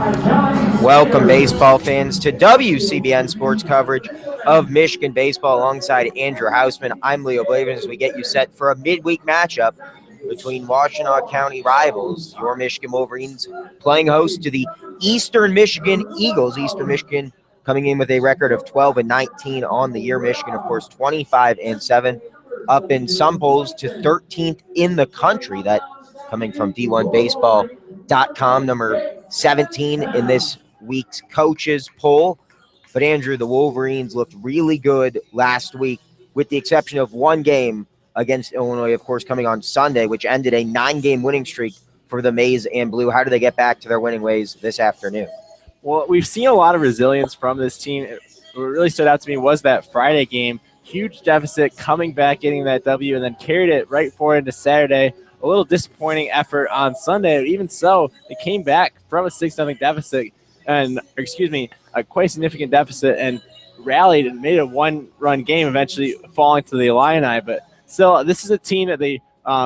Welcome, baseball fans, to WCBN Sports coverage of Michigan baseball alongside Andrew Hausman. I'm Leo Blavin as we get you set for a midweek matchup between Washtenaw County rivals, your Michigan Wolverines, playing host to the Eastern Michigan Eagles. Eastern Michigan coming in with a record of 12-19 on the year. Michigan, of course, 25-7, up in some polls to 13th in the country. That coming from D1Baseball.com, number 17 in this week's coaches poll. But Andrew, the Wolverines looked really good last week, with the exception of one game against Illinois, of course, coming on Sunday, which ended a 9-game winning streak for the Maize and Blue. How do they get back to their winning ways this afternoon? Well, we've seen a lot of resilience from this team. What really stood out to me was that Friday game. Huge deficit, coming back, getting that W, and then carried it right forward into Saturday. A little disappointing effort on Sunday. Even so, they came back from a 6-0 deficit, a quite significant deficit, and rallied and made a one-run game, eventually falling to the Illini. But still, this is a team that they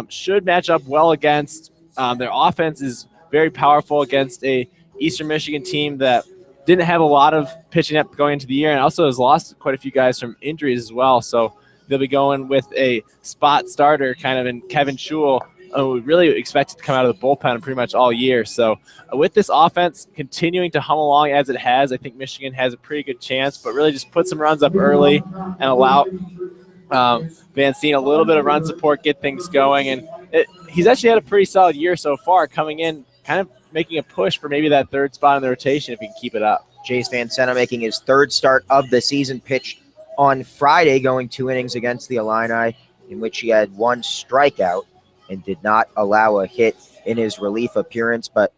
should match up well against. Their offense is very powerful against a Eastern Michigan team that didn't have a lot of pitching up going into the year, and also has lost quite a few guys from injuries as well. So they'll be going with a spot starter kind of in Kevin Schul, we really expected to come out of the bullpen pretty much all year. So with this offense continuing to hum along as it has, I think Michigan has a pretty good chance, but really just put some runs up early and allow Van Steen a little bit of run support, get things going. And he's actually had a pretty solid year so far, coming in kind of making a push for maybe that third spot in the rotation if he can keep it up. Jace Van Sena making his third start of the season, pitched on Friday, going 2 innings against the Illini, in which he had 1 strikeout and did not allow a hit in his relief appearance. But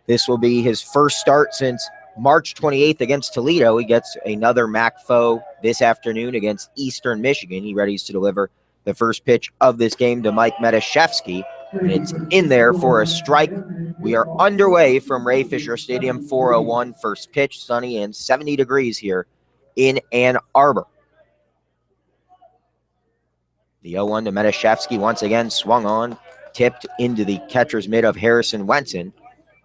this will be his first start since March 28th against Toledo. He gets another MAC foe this afternoon against Eastern Michigan. He readies to deliver the first pitch of this game to Mike Metashevsky, and it's in there for a strike. We are underway from Ray Fisher Stadium, 4:01 first pitch, sunny and 70 degrees here in Ann Arbor. The 0-1 to Metashevsky once again swung on, tipped into the catcher's mitt of Harrison Wenson.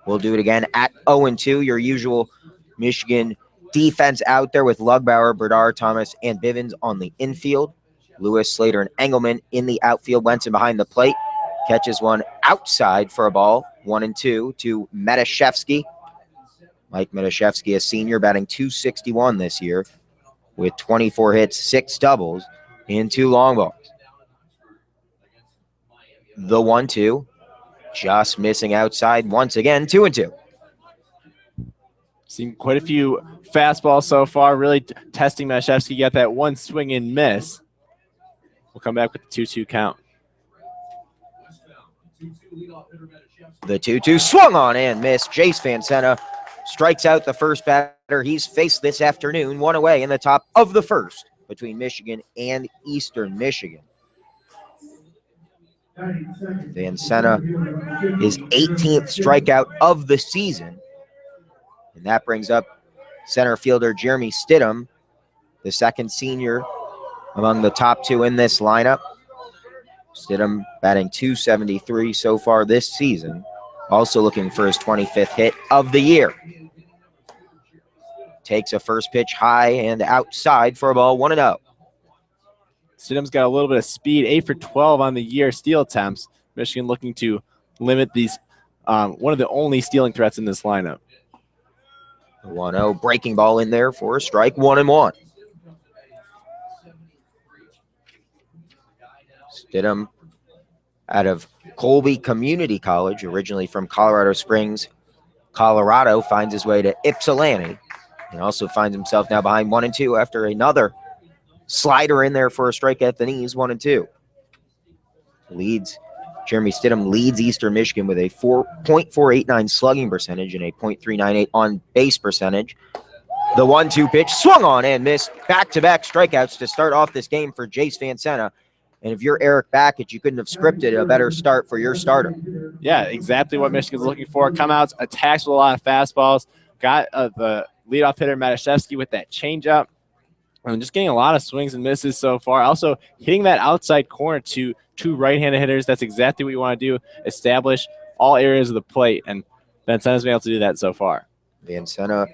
We'll do it again at 0-2, your usual Michigan defense out there with Lugbauer, Berdar, Thomas, and Bivens on the infield. Lewis, Slater, and Engelman in the outfield. Wenson behind the plate. Catches one outside for a ball. 1-2 to Metashevsky. Mike Metashevsky, a senior, batting .261 this year with 24 hits, 6 doubles, and 2 long balls. The 1-2, just missing outside once again, 2-2. Seen quite a few fastballs so far, really testing Metashevsky. Got that one swing and miss. We'll come back with the 2-2 count. The 2-2 swung on and missed. Jace Van Sena strikes out the first batter he's faced this afternoon. 1 away in the top of the first between Michigan and Eastern Michigan. Van Sena, his 18th strikeout of the season. And that brings up center fielder Jeremy Stidham, the second senior among the top 2 in this lineup. Stidham batting .273 so far this season. Also looking for his 25th hit of the year. Takes a first pitch high and outside for a ball, 1-0. Stidham's got a little bit of speed, 8 for 12 on the year steal attempts. Michigan looking to limit these, one of the only stealing threats in this lineup. 1-0, breaking ball in there for a strike, 1-1. Stidham out of Colby Community College, originally from Colorado Springs, Colorado, finds his way to Ypsilanti and also finds himself now behind 1-2 after another slider in there for a strike at the knees, 1-2. Jeremy Stidham leads Eastern Michigan with a .489 slugging percentage and a .398 on base percentage. The 1-2 pitch swung on and missed. Back-to-back strikeouts to start off this game for Jace Van Sena. And if you're Eric Backett, you couldn't have scripted a better start for your starter. Yeah, exactly what Michigan's looking for. Come out, attacks with a lot of fastballs. Got the leadoff hitter Metashevsky with that changeup. And just getting a lot of swings and misses so far. Also hitting that outside corner to 2 right-handed hitters. That's exactly what you want to do. Establish all areas of the plate. And Vincenna's been able to do that so far. Vincenna,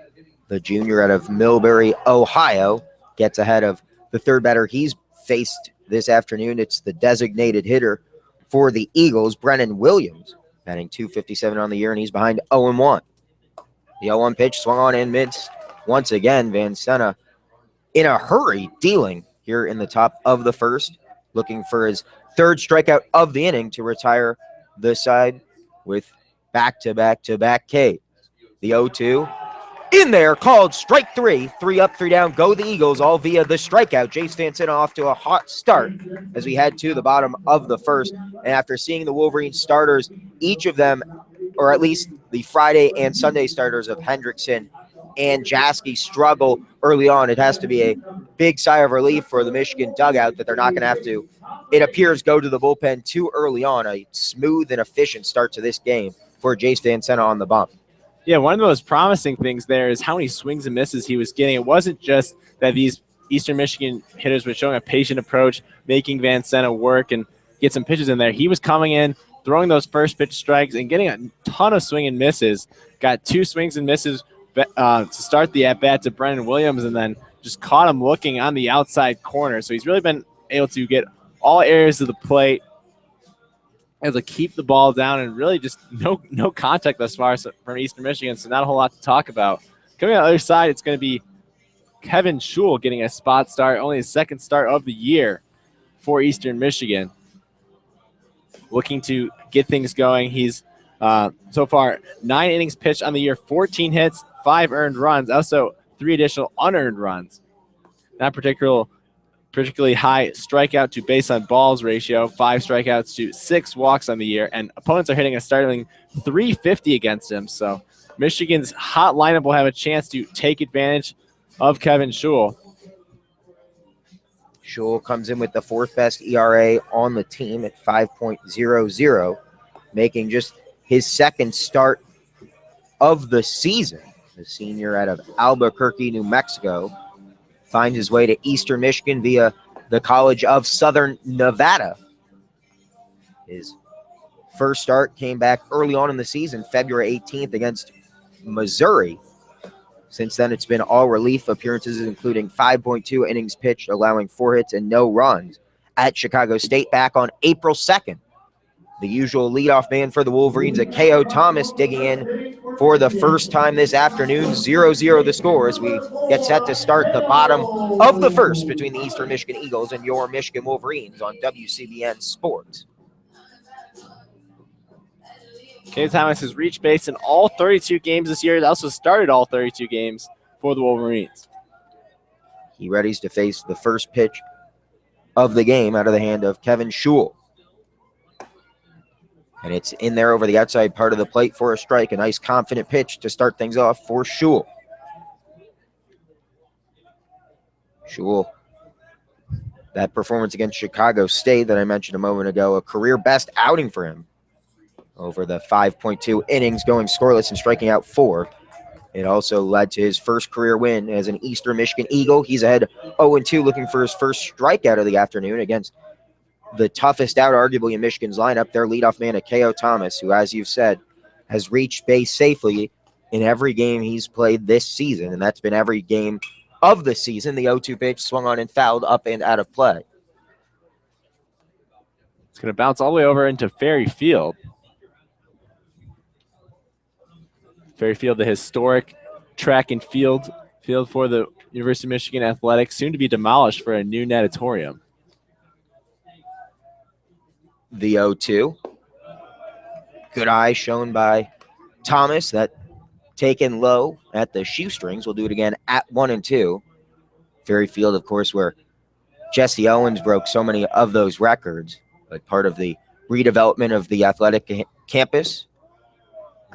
the junior out of Millbury, Ohio, gets ahead of the third batter he's faced this afternoon. It's the designated hitter for the Eagles, Brennan Williams, batting .257 on the year, and he's behind 0-1. The 0-1 pitch swung on and missed. Once again, Vincenna in a hurry, dealing here in the top of the first, looking for his third strikeout of the inning to retire the side with back-to-back-to-back Ks. The 0-2 in there, called strike three. 3 up, 3 down, go the Eagles, all via the strikeout. Jace Vincenna off to a hot start as we head to the bottom of the first. And after seeing the Wolverine starters, each of them, or at least the Friday and Sunday starters of Hendrickson and Jaski, struggle early on, it has to be a big sigh of relief for the Michigan dugout that they're not going to have to, it appears, go to the bullpen too early on. A smooth and efficient start to this game for Jace Vincenna on the bump. Yeah, one of the most promising things there is how many swings and misses he was getting. It wasn't just that these Eastern Michigan hitters were showing a patient approach, making Vincenna work and get some pitches in there. He was coming in, throwing those first pitch strikes and getting a ton of swing and misses. Got 2 swings and misses to start the at-bat to Brennan Williams, and then just caught him looking on the outside corner. So he's really been able to get all areas of the plate, able to keep the ball down, and really just no contact thus far from Eastern Michigan, so not a whole lot to talk about. Coming on the other side, it's going to be Kevin Schul getting a spot start, only his second start of the year for Eastern Michigan. Looking to get things going. He's so far 9 innings pitched on the year, 14 hits, 5 earned runs, also 3 additional unearned runs. Not particularly high strikeout to base on balls ratio, 5 strikeouts to 6 walks on the year, and opponents are hitting a startling .350 against him. So Michigan's hot lineup will have a chance to take advantage of Kevin Schul. Schul comes in with the 4th best ERA on the team at 5.00, making just his second start of the season. The senior out of Albuquerque, New Mexico, finds his way to Eastern Michigan via the College of Southern Nevada. His first start came back early on in the season, February 18th against Missouri. Since then, it's been all relief appearances, including 5.2 innings pitched, allowing 4 hits and no runs at Chicago State back on April 2nd. The usual leadoff man for the Wolverines, K.O. Thomas, digging in for the first time this afternoon. 0-0 the score as we get set to start the bottom of the first between the Eastern Michigan Eagles and your Michigan Wolverines on WCBN Sports. K.O. Thomas has reached base in all 32 games this year. He also started all 32 games for the Wolverines. He readies to face the first pitch of the game out of the hand of Kevin Schul. And it's in there over the outside part of the plate for a strike. A nice confident pitch to start things off for Schul. Schul, that performance against Chicago State that I mentioned a moment ago, a career best outing for him over the 5.2 innings, going scoreless and striking out 4. It also led to his first career win as an Eastern Michigan Eagle. He's ahead 0-2, looking for his first strikeout of the afternoon against the toughest out, arguably, in Michigan's lineup, their leadoff man, K.O. Thomas, who, as you've said, has reached base safely in every game he's played this season, and that's been every game of the season. The 0-2 pitch swung on and fouled up and out of play. It's going to bounce all the way over into Ferry Field. Ferry Field, the historic track and field for the University of Michigan Athletics, soon to be demolished for a new natatorium. The 0-2. Good eye shown by Thomas. That taken low at the shoestrings. We'll do it again at 1-2. Ferry Field, of course, where Jesse Owens broke so many of those records, but part of the redevelopment of the athletic campus.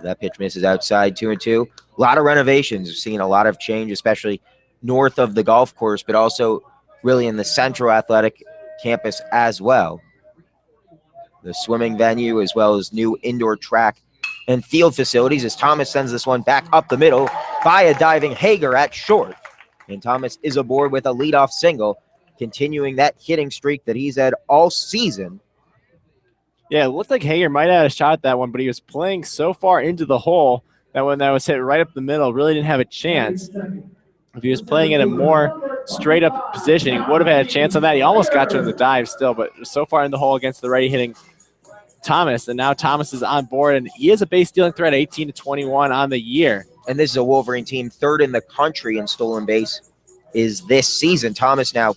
That pitch misses outside, 2-2. A lot of renovations. We've seen a lot of change, especially north of the golf course, but also really in the central athletic campus as well. The swimming venue, as well as new indoor track and field facilities, as Thomas sends this one back up the middle by a diving Hager at short. And Thomas is aboard with a leadoff single, continuing that hitting streak that he's had all season. Yeah, it looked like Hager might have had a shot at that one, but he was playing so far into the hole that when that was hit right up the middle, really didn't have a chance. If he was playing in a more straight up position, he would have had a chance on that. He almost got to in the dive still, but so far in the hole against the righty hitting Thomas, and now Thomas is on board, and he is a base stealing threat, 18-21 on the year. And this is a Wolverine team, third in the country in stolen base is this season. Thomas now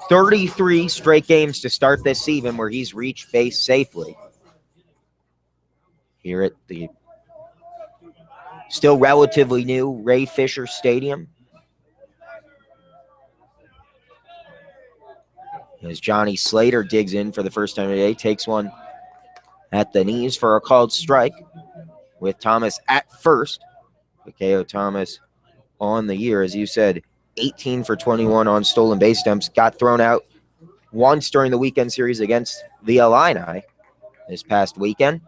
33 straight games to start this season where he's reached base safely. Here at the still relatively new Ray Fisher Stadium. As Johnny Slater digs in for the first time today, takes one at the knees for a called strike with Thomas at first. Keio Thomas on the year, as you said, 18 for 21 on stolen base attempts. Got thrown out once during the weekend series against the Illini this past weekend.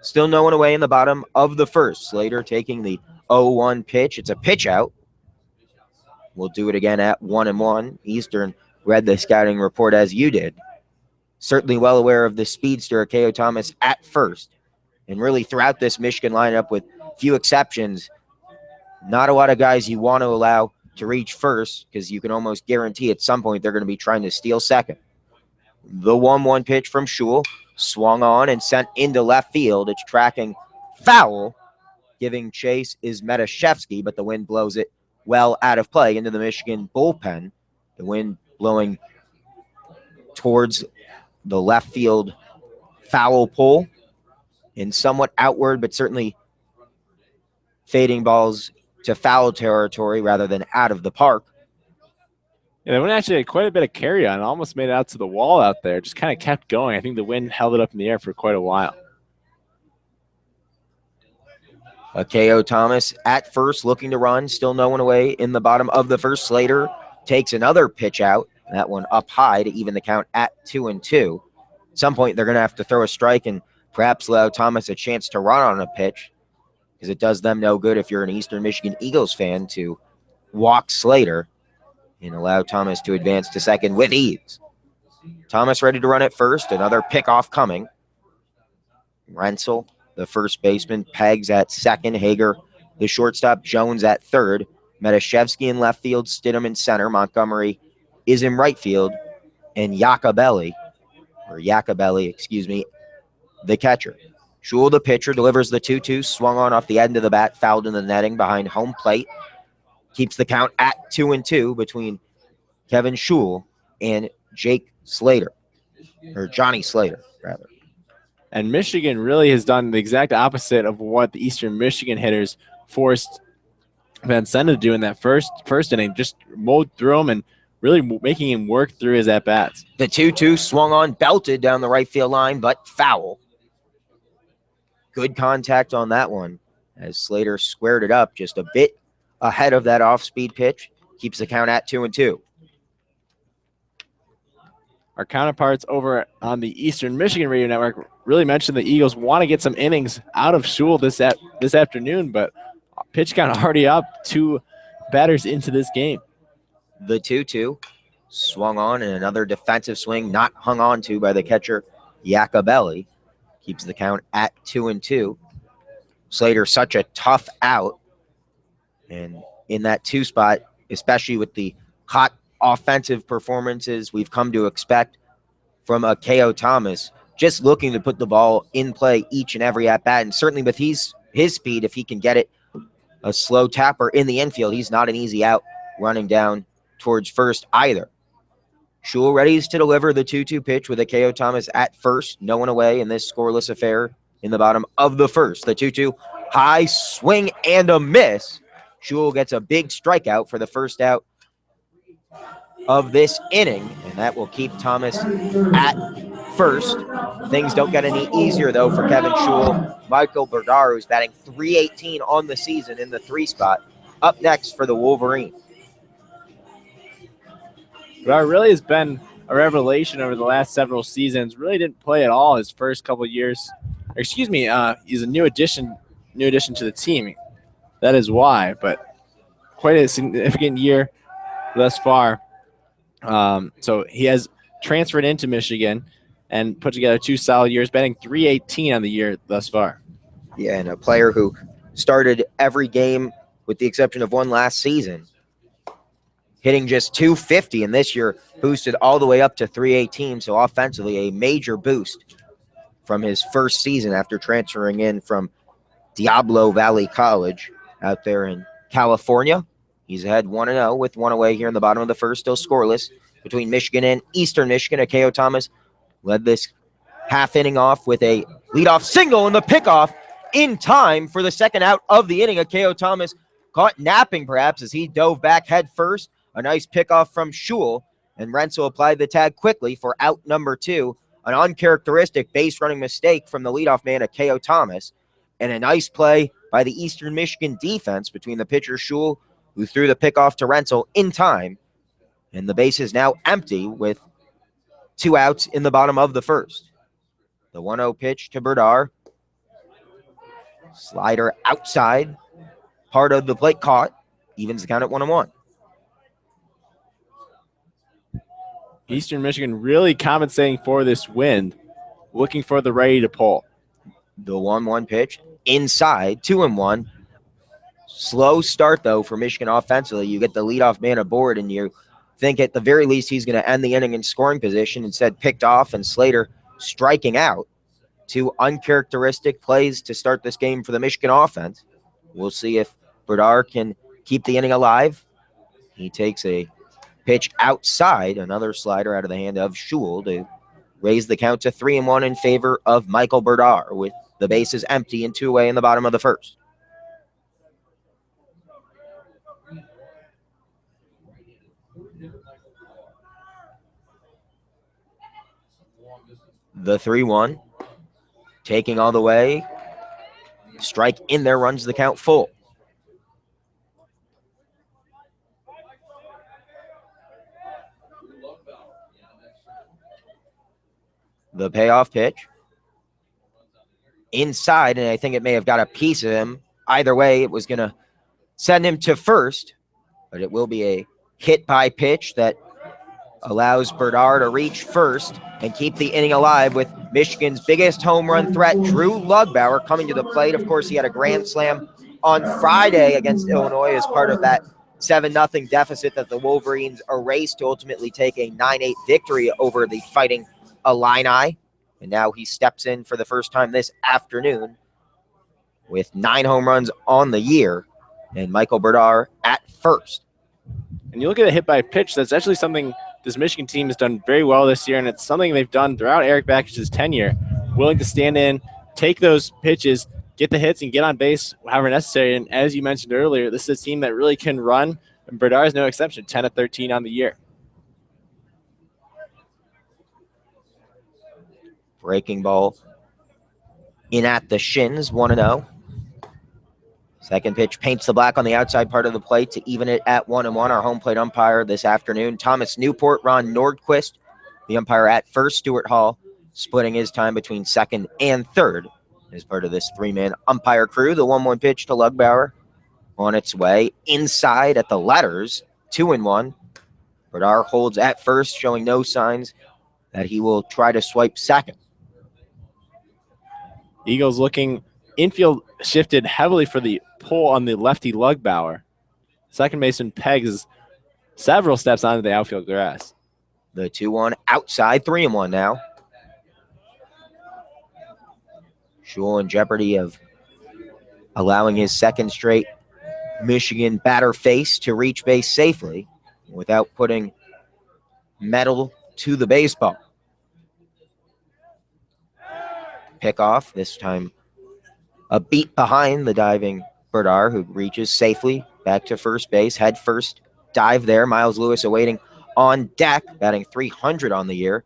Still no one away in the bottom of the first. Slater taking the 0-1 pitch. It's a pitch out. We'll do it again at 1-1. Eastern read the scouting report as you did. Certainly well aware of the speedster, Keio Thomas, at first. And really throughout this Michigan lineup, with few exceptions, not a lot of guys you want to allow to reach first because you can almost guarantee at some point they're going to be trying to steal second. The 1-1 pitch from Schul swung on and sent into left field. It's tracking foul. Giving chase is Metashevsky, but the wind blows it well out of play into the Michigan bullpen. The wind blowing towards the left field foul pole and somewhat outward, but certainly fading balls to foul territory rather than out of the park. Yeah, they went actually had quite a bit of carry on. Almost made it out to the wall out there. Just kind of kept going. I think the wind held it up in the air for quite a while. Keio Thomas at first looking to run. Still no one away in the bottom of the first. Slater takes another pitch out. That one up high to even the count at 2-2. At some point, they're going to have to throw a strike and perhaps allow Thomas a chance to run on a pitch, because it does them no good if you're an Eastern Michigan Eagles fan to walk Slater and allow Thomas to advance to second with ease. Thomas ready to run at first. Another pickoff coming. Rensel, the first baseman, pegs at second. Hager, the shortstop. Jones at third. Metashevsky in left field. Stidham in center. Montgomery is in right field. And Iacobelli, the catcher. Schul, the pitcher, delivers the 2-2. Swung on off the end of the bat. Fouled in the netting behind home plate. Keeps the count at 2-2 between Kevin Schul and Jake Slater. Or Johnny Slater, rather. And Michigan really has done the exact opposite of what the Eastern Michigan hitters forced Van Senne to do in that first inning. Just mowed through him and really making him work through his at-bats. The 2-2 swung on, belted down the right field line, but foul. Good contact on that one as Slater squared it up just a bit ahead of that off-speed pitch. Keeps the count at 2-2. Our counterparts over on the Eastern Michigan Radio Network really mentioned the Eagles want to get some innings out of Schul this afternoon, but pitch count already up, 2 batters into this game. The 2-2 swung on, and another defensive swing not hung on to by the catcher, Iacobelli. Keeps the count at 2-2. Slater, such a tough out. And in that 2 spot, especially with the hot offensive performances we've come to expect from Keio Thomas, just looking to put the ball in play each and every at-bat. And certainly with his speed, if he can get it a slow tapper in the infield, he's not an easy out running down towards first either. Schul ready to deliver the 2-2 pitch with Keio Thomas at first. No one away in this scoreless affair in the bottom of the first. The 2-2, high swing and a miss. Schul gets a big strikeout for the first out of this inning, and that will keep Thomas at first. Things don't get any easier, though, for Kevin Schul. Michael Berdar, who's batting .318 on the season in the 3 spot, up next for the Wolverines. Berdar really has been a revelation over the last several seasons. Really didn't play at all his first couple years. He's a new addition to the team. That is why, but quite a significant year thus far. So he has transferred into Michigan, and put together 2 solid years, batting .318 on the year thus far. Yeah, and a player who started every game with the exception of one last season, hitting just .250, and this year boosted all the way up to .318, so offensively a major boost from his first season after transferring in from Diablo Valley College out there in California. He's ahead 1-0 with one away here in the bottom of the first, still scoreless between Michigan and Eastern Michigan. Akeo Thomas led this half inning off with a leadoff single and the pickoff in time for the second out of the inning. Akeo Thomas caught napping perhaps as he dove back head first. A nice pickoff from Schul, and Rentzel applied the tag quickly for out number 2. An uncharacteristic base running mistake from the leadoff man, Akeo Thomas, and a nice play by the Eastern Michigan defense between the pitcher Schul, who threw the pickoff to Rentzel in time, and the base is now empty with 2 outs in the bottom of the first. The 1-0 pitch to Berdar. Slider outside, part of the plate caught, evens the count at 1-1. Eastern Michigan really compensating for this wind, looking for the ready to pull. The 1-1 pitch inside, 2-1. Slow start, though, for Michigan offensively. You get the leadoff man aboard, and you think at the very least he's going to end the inning in scoring position. Instead, picked off, and Slater striking out. 2 uncharacteristic plays to start this game for the Michigan offense. We'll see if Berdar can keep the inning alive. He takes a pitch outside, another slider out of the hand of Schul to raise the count to 3-1 in favor of Michael Berdar, with the bases empty and 2 away in the bottom of the first. The 3-1, taking all the way. Strike in there, runs the count full. The payoff pitch. Inside, and I think it may have got a piece of him. Either way, it was going to send him to first, but it will be a hit by pitch that allows Berdar to reach first and keep the inning alive with Michigan's biggest home run threat, Drew Lugbauer, coming to the plate. Of course, he had a grand slam on Friday against Illinois as part of that 7-0 deficit that the Wolverines erased to ultimately take a 9-8 victory over the Fighting Illini. And now he steps in for the first time this afternoon with 9 home runs on the year, and Michael Berdar at first. And you look at a hit by pitch, that's actually something this Michigan team has done very well this year, and it's something they've done throughout Eric Bakish's tenure, willing to stand in, take those pitches, get the hits, and get on base however necessary. And as you mentioned earlier, this is a team that really can run, and Berdar is no exception, 10 of 13 on the year. Breaking ball in at the shins, 1-0. Second pitch paints the black on the outside part of the plate to even it at 1-1. Our home plate umpire this afternoon, Thomas Newport, Ron Nordquist. The umpire at first, Stuart Hall, splitting his time between second and third as part of this 3-man umpire crew. The 1-1 pitch to Lugbauer on its way inside at the letters, 2-1. Berdar holds at first, showing no signs that he will try to swipe second. Eagles looking infield shifted heavily for the pull on the lefty Lugbauer. Second baseman pegs several steps onto the outfield grass. The 2-1 outside, 3-1 now. Schul in jeopardy of allowing his second straight Michigan batter face to reach base safely without putting metal to the baseball. Pickoff, this time a beat behind the diving Berdar, who reaches safely back to first base, head first dive there. Miles Lewis awaiting on deck, batting .300 on the year.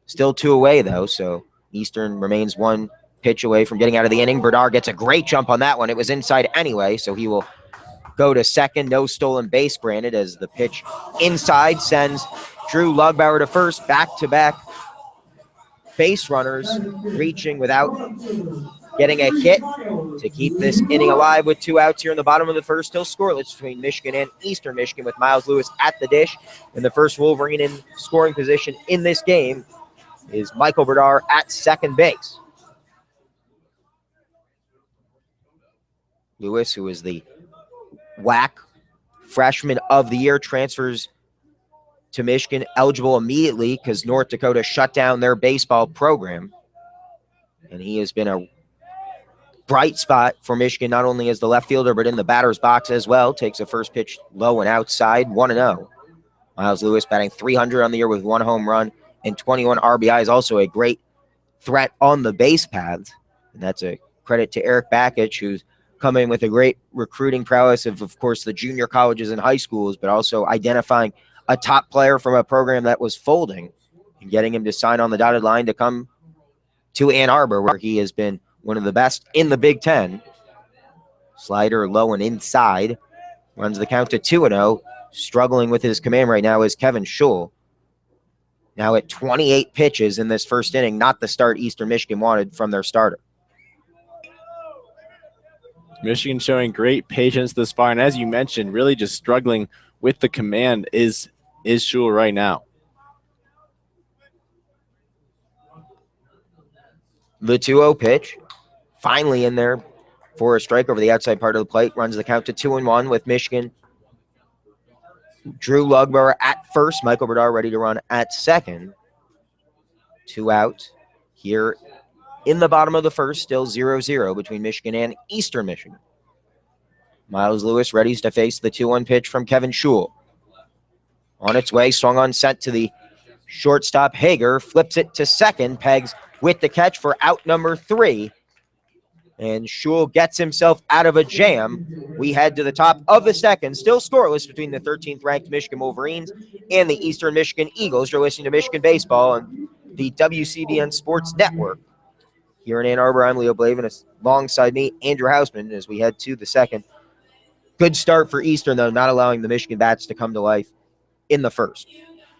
Still 2 away, though, so Eastern remains 1 pitch away from getting out of the inning. Berdar gets a great jump on that one. It was inside anyway, so he will go to second. No stolen base granted as the pitch inside sends Drew Lugbauer to first. Back-to-back base runners reaching without getting a hit to keep this inning alive with 2 outs here in the bottom of the first. Still scoreless between Michigan and Eastern Michigan with Miles Lewis at the dish. And the first Wolverine in scoring position in this game is Michael Berdar at second base. Lewis, who is the WAC freshman of the year, transfers to Michigan, eligible immediately because North Dakota shut down their baseball program. And he has been a bright spot for Michigan, not only as the left fielder, but in the batter's box as well. Takes a first pitch low and outside, 1-0. Miles Lewis batting .300 on the year with 1 home run and 21 RBI, is also a great threat on the base paths. And that's a credit to Eric Bakich, who's come in with a great recruiting prowess of course, the junior colleges and high schools, but also identifying a top player from a program that was folding and getting him to sign on the dotted line to come to Ann Arbor, where he has been one of the best in the Big Ten. Slider low and inside. Runs the count to 2-0. Struggling with his command right now is Kevin Schul. Now at 28 pitches in this first inning, not the start Eastern Michigan wanted from their starter. Michigan showing great patience this far, and as you mentioned, really just struggling with the command is Schul right now. The 2-0 pitch, finally in there for a strike over the outside part of the plate. Runs the count to 2-1 with Michigan. Drew Lugbauer at first. Michael Berdar ready to run at second. 2 out here in the bottom of the first. Still 0-0 between Michigan and Eastern Michigan. Miles Lewis ready to face the 2-1 pitch from Kevin Schul. On its way, swung on, sent to the shortstop. Hager flips it to second. Pegs with the catch for out number 3. And Schul gets himself out of a jam. We head to the top of the second. Still scoreless between the 13th ranked Michigan Wolverines and the Eastern Michigan Eagles. You're listening to Michigan Baseball on the WCBN Sports Network. Here in Ann Arbor, I'm Leo Blavin. Alongside me, Andrew Hausman, as we head to the second. Good start for Eastern, though, not allowing the Michigan bats to come to life in the first.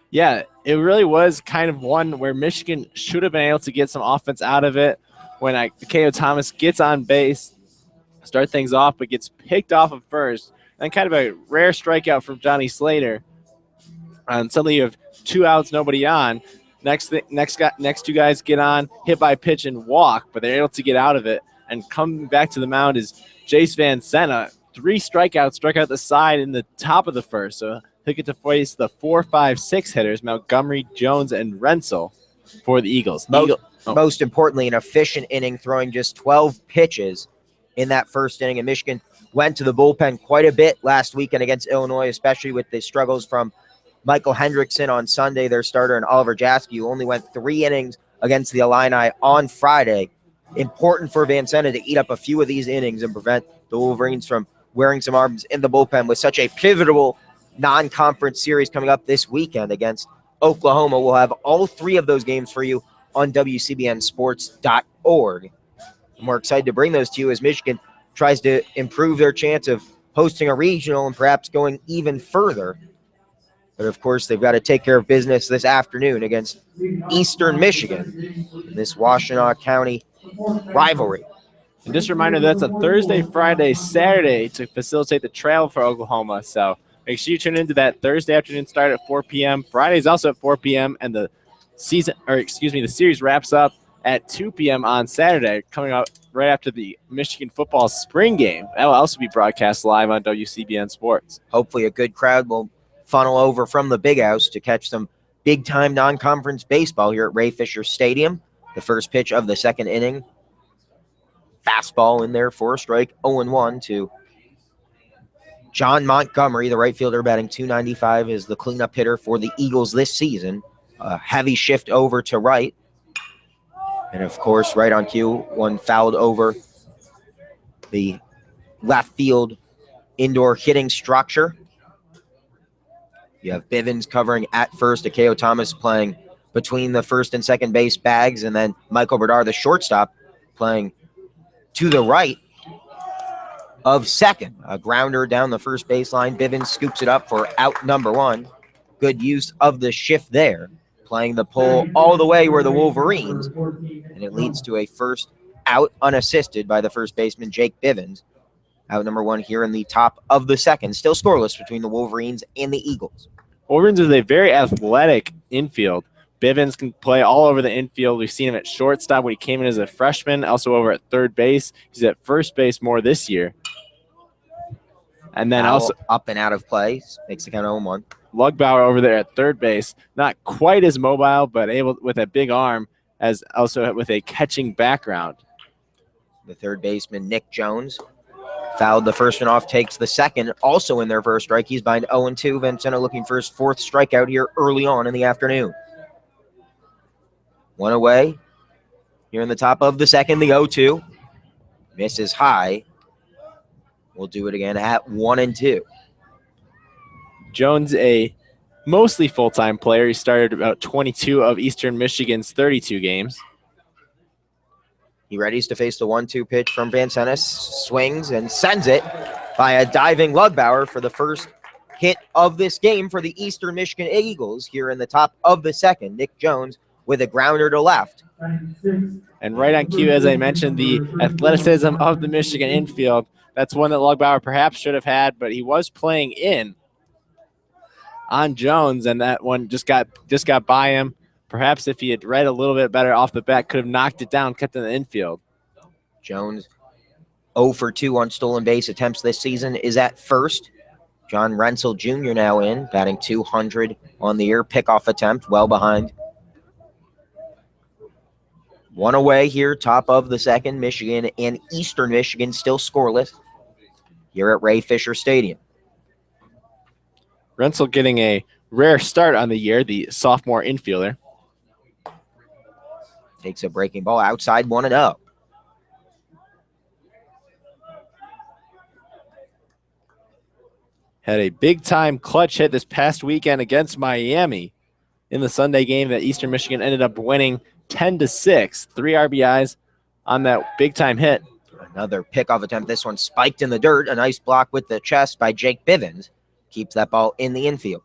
Yeah, it really was kind of one where Michigan should have been able to get some offense out of it. When K.O. Thomas gets on base, start things off, but gets picked off at first. And kind of a rare strikeout from Johnny Slater. And suddenly you have 2 outs, nobody on. Next 2 guys get on, hit by pitch and walk, but they're able to get out of it. And coming back to the mound is Jace Van Sena. 3 strikeouts, struck out the side in the top of the first. So he'll get to face the 4, 5, 6 hitters, Montgomery, Jones, and Rensel for the Eagles. Most importantly, an efficient inning, throwing just 12 pitches in that first inning. And Michigan went to the bullpen quite a bit last weekend against Illinois, especially with the struggles from Michael Hendrickson on Sunday, their starter, and Oliver Jaske, who only went 3 innings against the Illini on Friday. Important for Van Sena to eat up a few of these innings and prevent the Wolverines from wearing some arms in the bullpen with such a pivotal non-conference series coming up this weekend against Oklahoma. We'll have all 3 of those games for you on WCBNsports.org. And we're excited to bring those to you as Michigan tries to improve their chance of hosting a regional and perhaps going even further. But, of course, they've got to take care of business this afternoon against Eastern Michigan in this Washtenaw County rivalry. And just a reminder, that's a Thursday, Friday, Saturday to facilitate the trail for Oklahoma. So make sure you tune into that Thursday afternoon start at 4 p.m. Friday's also at 4 p.m. and the series wraps up at 2 p.m. on Saturday, coming out right after the Michigan football spring game. That will also be broadcast live on WCBN Sports. Hopefully a good crowd will funnel over from the Big House to catch some big-time non-conference baseball here at Ray Fisher Stadium. The first pitch of the second inning. Fastball in there for a strike, 0-1 to John Montgomery, the right fielder, batting .295, is the cleanup hitter for the Eagles this season. A heavy shift over to right. And, of course, right on cue, one fouled over the left field indoor hitting structure. You have Bivens covering at first, K.O. Thomas playing between the first and second base bags, and then Michael Berdar, the shortstop, playing to the right of second. A grounder down the first baseline. Bivens scoops it up for out number 1. Good use of the shift there. Playing the pull all the way where the Wolverines, and it leads to a first out unassisted by the first baseman, Jake Bivens. Out number 1 here in the top of the second. Still scoreless between the Wolverines and the Eagles. Wolverines is a very athletic infield Bivens can play all over the infield. We've seen him at shortstop when he came in as a freshman, also over at third base. He's at first base more this year. And then Foul also up and out of play. Makes the count 0-1. Lugbauer over there at third base, not quite as mobile, but able with a big arm, as also with a catching background. The third baseman, Nick Jones, fouled the first one off, takes the second. Also in their first strike, he's behind 0-2. Vincento looking for his fourth strikeout here early on in the afternoon. One away. Here in the top of the second, the 0-2. Misses high. We'll do it again at 1-2. Jones, a mostly full-time player. He started about 22 of Eastern Michigan's 32 games. He readies to face the 1-2 pitch from Vancentis. Swings and sends it by a diving Lugbauer for the first hit of this game for the Eastern Michigan Eagles. Here in the top of the second, Nick Jones with a grounder to left. And right on cue, as I mentioned, the athleticism of the Michigan infield. That's one that Lugbauer perhaps should have had, but he was playing in on Jones, and that one just got by him. Perhaps if he had read a little bit better off the bat, could have knocked it down, kept it in the infield. Jones 0 for 2 on stolen base attempts this season, is at first. John Rensel Jr. now in, batting 200 on the year. Pickoff attempt, well behind. One away here, top of the second. Michigan and Eastern Michigan still scoreless here at Ray Fisher Stadium. Rensel getting a rare start on the year, the sophomore infielder. Takes a breaking ball outside, 1-0. Had a big-time clutch hit this past weekend against Miami in the Sunday game that Eastern Michigan ended up winning 10-6. 3 RBIs on that big-time hit. Another pickoff attempt. This one spiked in the dirt. A nice block with the chest by Jake Bivens. Keeps that ball in the infield.